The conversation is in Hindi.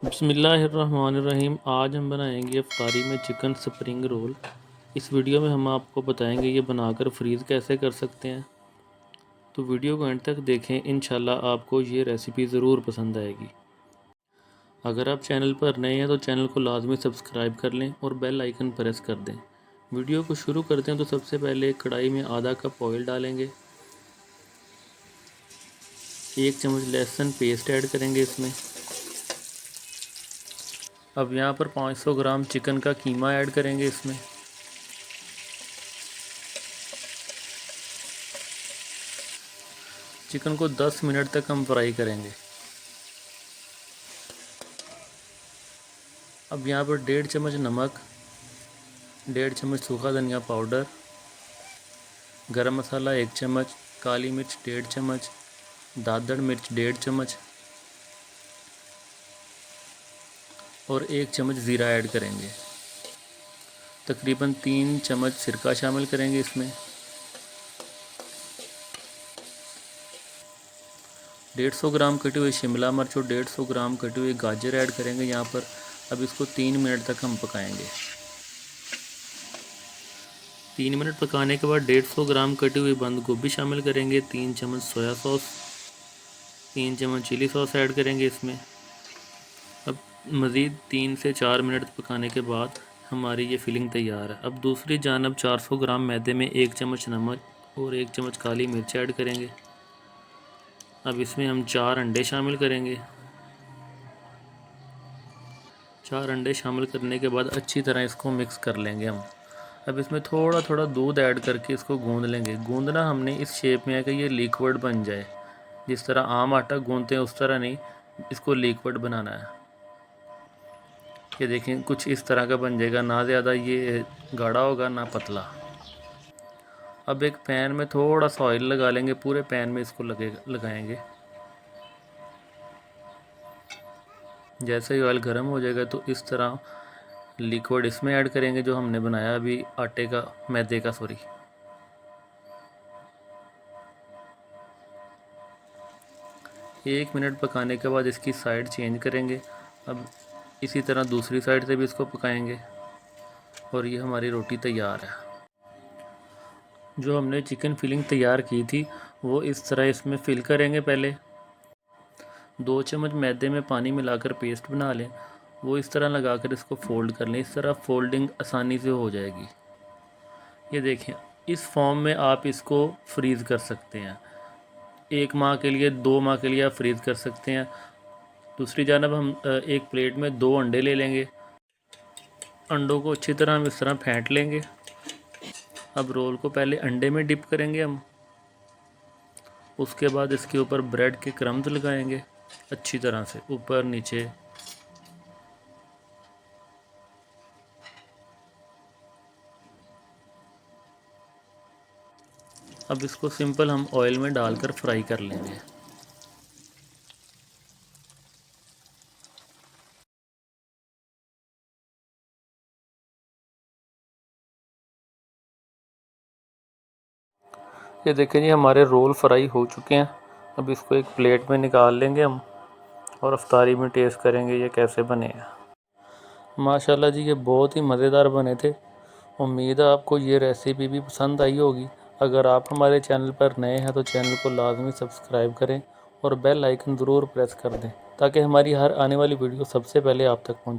बिस्मिल्लाहिर्रहमानिर्रहीम। आज हम बनाएंगे इफ्तारी में चिकन स्प्रिंग रोल। इस वीडियो में हम आपको बताएंगे ये बनाकर फ्रीज़ कैसे कर सकते हैं। तो वीडियो को एंड तक देखें, इंशाल्लाह आपको ये रेसिपी ज़रूर पसंद आएगी। अगर आप चैनल पर नए हैं तो चैनल को लाजमी सब्सक्राइब कर लें और बेल आइकन प्रेस कर दें। वीडियो को शुरू करते हैं तो सबसे पहले कढ़ाई में आधा कप ऑयल डालेंगे। 1 चम्मच लहसुन पेस्ट ऐड करेंगे इसमें। अब यहाँ पर 500 ग्राम चिकन का कीमा ऐड करेंगे इसमें। चिकन को 10 मिनट तक हम फ्राई करेंगे। अब यहाँ पर 1.5 चम्मच नमक, 1.5 चम्मच सूखा धनिया पाउडर, गरम मसाला 1 चम्मच, काली मिर्च 1.5 चम्मच, दादड़ मिर्च 1.5 चम्मच और 1 चम्मच ज़ीरा ऐड करेंगे। तकरीबन 3 चम्मच सिरका शामिल करेंगे इसमें। 150 ग्राम कटी हुई शिमला मिर्च और 150 ग्राम कटी हुई गाजर ऐड करेंगे यहाँ पर। अब इसको 3 मिनट तक हम पकाएंगे। 3 मिनट पकाने के बाद 150 ग्राम कटी हुई बंद गोभी शामिल करेंगे। 3 चम्मच सोया सॉस, 3 चम्मच चिली सॉस ऐड करेंगे इसमें। अब मज़ीद 3 से 4 मिनट पकाने के बाद हमारी ये फिलिंग तैयार है। अब दूसरी जानब 400 ग्राम मैदे में 1 चम्मच नमक और 1 चम्मच काली मिर्च ऐड करेंगे। अब इसमें हम 4 अंडे शामिल करेंगे। 4 अंडे शामिल करने के बाद अच्छी तरह इसको मिक्स कर लेंगे हम। अब इसमें थोड़ा थोड़ा दूध ऐड करके इसको गूंद लेंगे। गूंदना हमने इस शेप में है कि ये लिक्विड बन जाए। जिस तरह आम आटा गूंदते हैं उस तरह नहीं, इसको लिक्विड बनाना है। ये देखें, कुछ इस तरह का बन जाएगा, ना ज़्यादा ये गाढ़ा होगा ना पतला। अब एक पैन में थोड़ा सा ऑयल लगा लेंगे, पूरे पैन में इसको लगाएंगे। जैसे ही ऑयल गर्म हो जाएगा तो इस तरह लिक्विड इसमें ऐड करेंगे जो हमने बनाया अभी आटे का, मैदे का सॉरी। एक मिनट पकाने के बाद इसकी साइड चेंज करेंगे। अब इसी तरह दूसरी साइड से भी इसको पकाएंगे और ये हमारी रोटी तैयार है। जो हमने चिकन फिलिंग तैयार की थी वो इस तरह इसमें फिल करेंगे। पहले 2 चम्मच मैदे में पानी मिलाकर पेस्ट बना लें, वो इस तरह लगाकर इसको फोल्ड कर लें। इस तरह फोल्डिंग आसानी से हो जाएगी। ये देखें, इस फॉर्म में आप इसको फ्रीज़ कर सकते हैं। 1 माह के लिए, 2 माह के लिए आप फ्रीज़ कर सकते हैं। दूसरी जानब हम एक प्लेट में 2 अंडे ले लेंगे। अंडों को अच्छी तरह हम इस तरह फेंट लेंगे। अब रोल को पहले अंडे में डिप करेंगे हम, उसके बाद इसके ऊपर ब्रेड के क्रम्स लगाएंगे अच्छी तरह से ऊपर नीचे। अब इसको सिंपल हम ऑयल में डालकर फ्राई कर लेंगे। ये देखें जी, हमारे रोल फ्राई हो चुके हैं। अब इसको एक प्लेट में निकाल लेंगे हम और अफ्तारी में टेस्ट करेंगे ये कैसे बने हैं। माशाल्लाह जी, ये बहुत ही मज़ेदार बने थे। उम्मीद है आपको ये रेसिपी भी पसंद आई होगी। अगर आप हमारे चैनल पर नए हैं तो चैनल को लाजमी सब्सक्राइब करें और बेल आइकन ज़रूर प्रेस कर दें ताकि हमारी हर आने वाली वीडियो सबसे पहले आप तक पहुंचे।